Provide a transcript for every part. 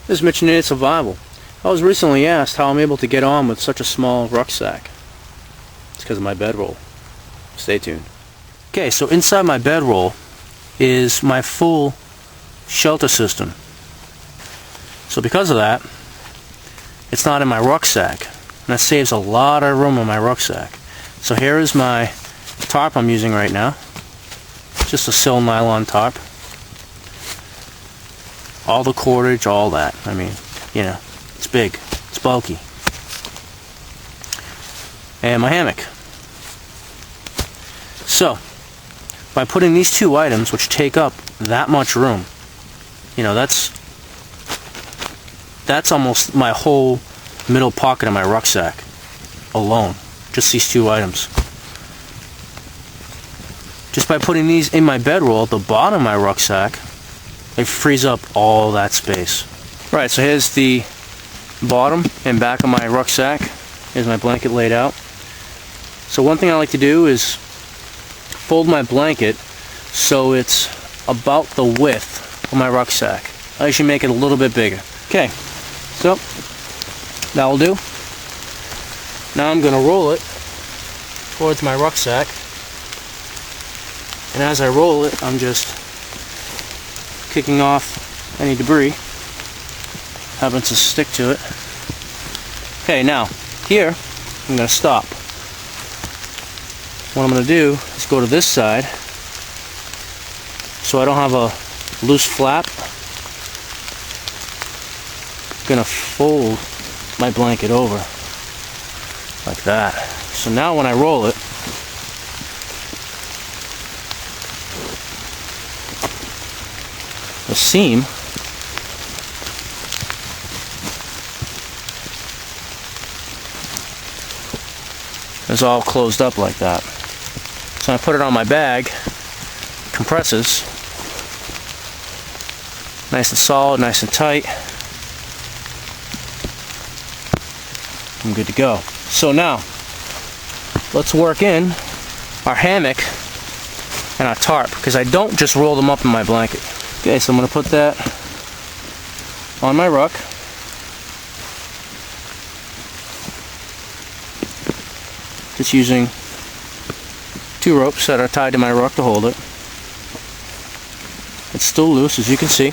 This is Mitch Native Survival. I was recently asked how I'm able to get on with such a small rucksack. It's because of my bedroll. Stay tuned. Okay, so inside my bedroll is my full shelter system. So because of that, it's not in my rucksack. And that saves a lot of room on my rucksack. So here is my tarp I'm using right now. Just a sil nylon tarp. All the cordage, all that. I mean, you know, it's big, it's bulky. And my hammock. So, by putting these two items, which take up that much room, you know, that's almost my whole middle pocket of my rucksack alone. Just these two items. Just by putting these in my bedroll at the bottom of my rucksack, it frees up all that space. Right, so here's the bottom and back of my rucksack. Here's my blanket laid out. So one thing I like to do is fold my blanket so it's about the width of my rucksack. I usually make it a little bit bigger. Okay, so that'll do. Now I'm going to roll it towards my rucksack. And as I roll it, I'm just kicking off any debris having to stick to it. Okay, now here I'm going to stop. What I'm going to do is go to this side so I don't have a loose flap. I'm going to fold my blanket over like that. So now when I roll it, the seam is all closed up like that. So I put it on my bag, compresses, nice and solid, nice and tight. I'm good to go. So now, let's work in our hammock and our tarp, because I don't just roll them up in my blanket. Okay, so I'm going to put that on my ruck. Just using two ropes that are tied to my ruck to hold it. It's still loose, as you can see.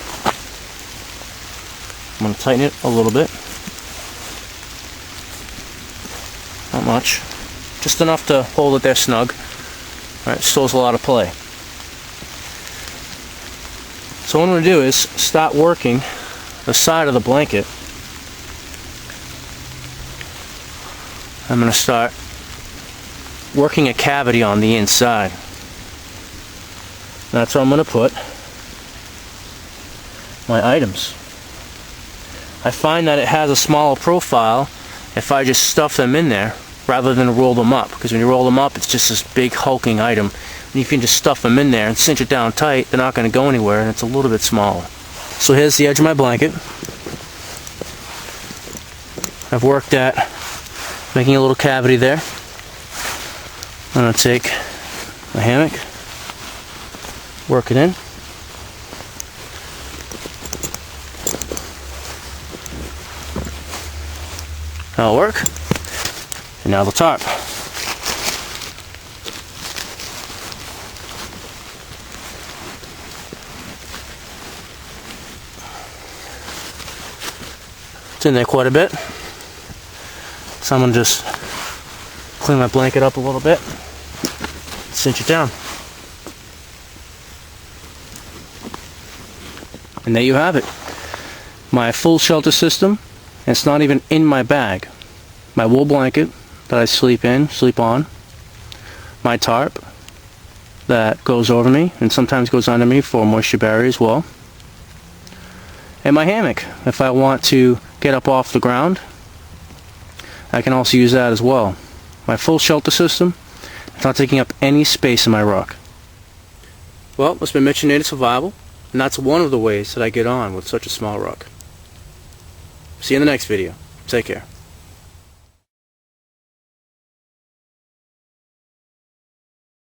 I'm going to tighten it a little bit. Not much. Just enough to hold it there snug. Alright, still has a lot of play. So what I'm going to do is start working the side of the blanket. I'm going to start working a cavity on the inside. That's where I'm going to put my items. I find that it has a smaller profile if I just stuff them in there rather than roll them up, because when you roll them up it's just this big hulking item. And you can just stuff them in there and cinch it down tight, they're not going to go anywhere, and it's a little bit smaller. So here's the edge of my blanket. I've worked at making a little cavity there. I'm going to take my hammock, work it in. That'll work. And now the tarp. It's in there quite a bit. So I'm going to just clean my blanket up a little bit. Cinch it down. And there you have it. My full shelter system. And it's not even in my bag. My wool blanket that I sleep on. My tarp that goes over me and sometimes goes under me for moisture barrier as well. And my hammock. If I want to get up off the ground, I can also use that as well. My full shelter system. It's not taking up any space in my ruck. Well, it's been Mitch Native Survival, and that's one of the ways that I get on with such a small ruck. See you in the next video. Take care.